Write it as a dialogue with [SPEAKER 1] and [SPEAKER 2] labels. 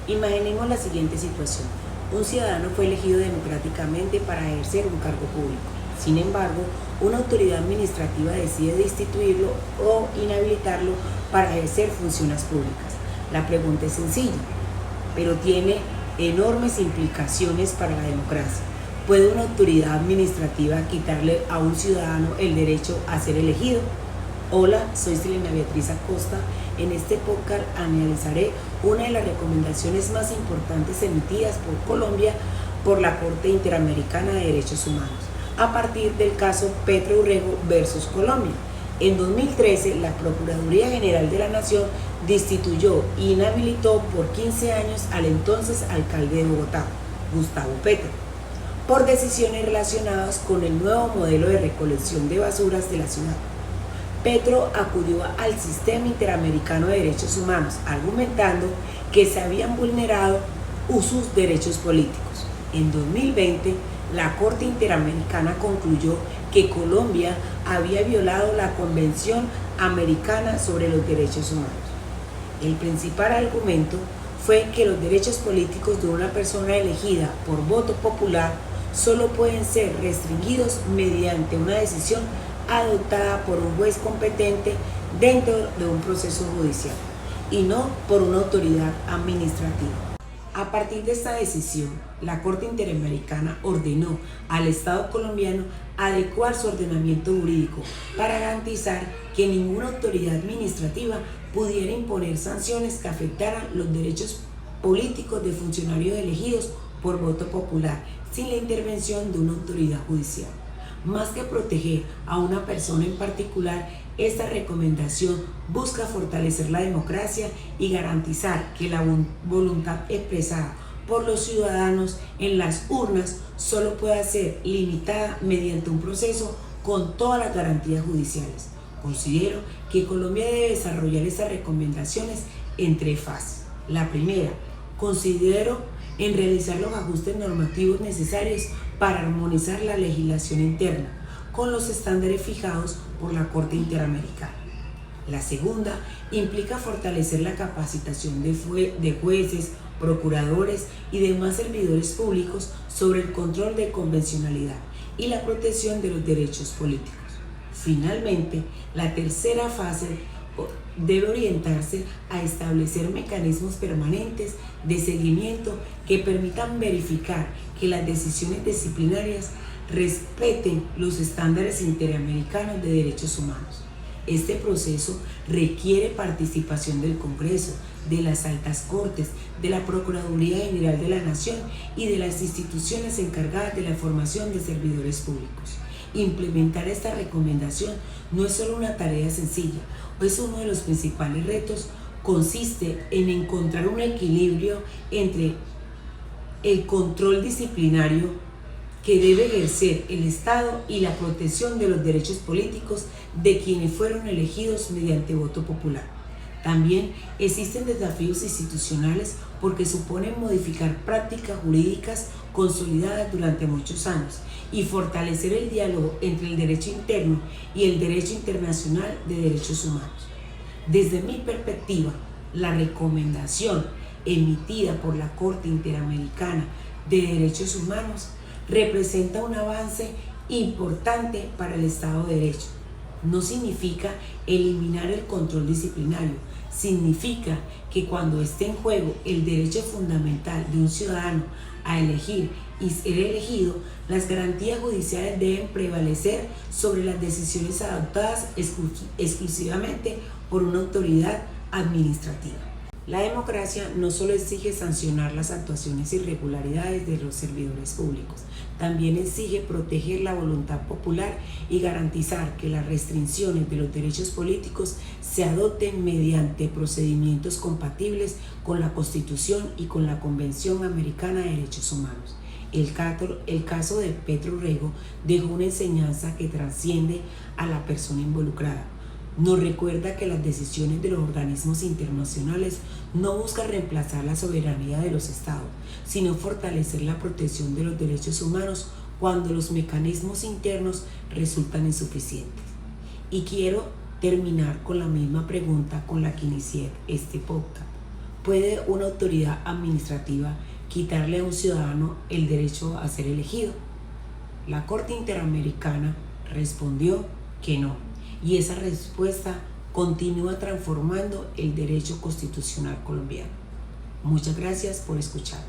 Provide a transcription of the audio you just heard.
[SPEAKER 1] Imaginemos la siguiente situación. Un ciudadano fue elegido democráticamente para ejercer un cargo público. Sin embargo, una autoridad administrativa decide destituirlo o inhabilitarlo para ejercer funciones públicas. La pregunta es sencilla, pero tiene enormes implicaciones para la democracia. ¿Puede una autoridad administrativa quitarle a un ciudadano el derecho a ser elegido? Hola, soy Selena Beatriz Acosta. En este podcast analizaré una de las recomendaciones más importantes emitidas por Colombia por la Corte Interamericana de Derechos Humanos, a partir del caso Petro Urrego versus Colombia. En 2013, la Procuraduría General de la Nación destituyó e inhabilitó por 15 años al entonces alcalde de Bogotá, Gustavo Petro, por decisiones relacionadas con el nuevo modelo de recolección de basuras de la ciudad. Petro acudió al Sistema Interamericano de Derechos Humanos, argumentando que se habían vulnerado sus derechos políticos. En 2020, la Corte Interamericana concluyó que Colombia había violado la Convención Americana sobre los Derechos Humanos. El principal argumento fue que los derechos políticos de una persona elegida por voto popular solo pueden ser restringidos mediante una decisión adoptada por un juez competente dentro de un proceso judicial y no por una autoridad administrativa. A partir de esta decisión, la Corte Interamericana ordenó al Estado colombiano adecuar su ordenamiento jurídico para garantizar que ninguna autoridad administrativa pudiera imponer sanciones que afectaran los derechos políticos de funcionarios elegidos por voto popular sin la intervención de una autoridad judicial. Más que proteger a una persona en particular, esta recomendación busca fortalecer la democracia y garantizar que la voluntad expresada por los ciudadanos en las urnas solo pueda ser limitada mediante un proceso con todas las garantías judiciales. Considero que Colombia debe desarrollar estas recomendaciones en 3 fases. La primera, considero en realizar los ajustes normativos necesarios para armonizar la legislación interna con los estándares fijados por la Corte Interamericana. La segunda implica fortalecer la capacitación de jueces, procuradores y demás servidores públicos sobre el control de convencionalidad y la protección de los derechos políticos. Finalmente, la tercera fase debe orientarse a establecer mecanismos permanentes de seguimiento que permitan verificar que las decisiones disciplinarias respeten los estándares interamericanos de derechos humanos. Este proceso requiere participación del Congreso, de las altas cortes, de la Procuraduría General de la Nación y de las instituciones encargadas de la formación de servidores públicos. Implementar esta recomendación no es solo una tarea sencilla, es uno de los principales retos. Consiste en encontrar un equilibrio entre el control disciplinario que debe ejercer el Estado y la protección de los derechos políticos de quienes fueron elegidos mediante voto popular. También existen desafíos institucionales porque suponen modificar prácticas jurídicas consolidadas durante muchos años y fortalecer el diálogo entre el derecho interno y el derecho internacional de derechos humanos. Desde mi perspectiva, la recomendación emitida por la Corte Interamericana de Derechos Humanos representa un avance importante para el Estado de Derecho. No significa eliminar el control disciplinario, significa que cuando esté en juego el derecho fundamental de un ciudadano a elegir y ser elegido, las garantías judiciales deben prevalecer sobre las decisiones adoptadas exclusivamente por una autoridad administrativa. La democracia no solo exige sancionar las actuaciones e irregularidades de los servidores públicos, también exige proteger la voluntad popular y garantizar que las restricciones de los derechos políticos se adopten mediante procedimientos compatibles con la Constitución y con la Convención Americana de Derechos Humanos. El caso de Petro Urrego dejó una enseñanza que trasciende a la persona involucrada. Nos recuerda que las decisiones de los organismos internacionales no buscan reemplazar la soberanía de los estados, sino fortalecer la protección de los derechos humanos cuando los mecanismos internos resultan insuficientes. Y quiero terminar con la misma pregunta con la que inicié este podcast. ¿Puede una autoridad administrativa quitarle a un ciudadano el derecho a ser elegido? La Corte Interamericana respondió que no, y esa respuesta continúa transformando el derecho constitucional colombiano. Muchas gracias por escuchar.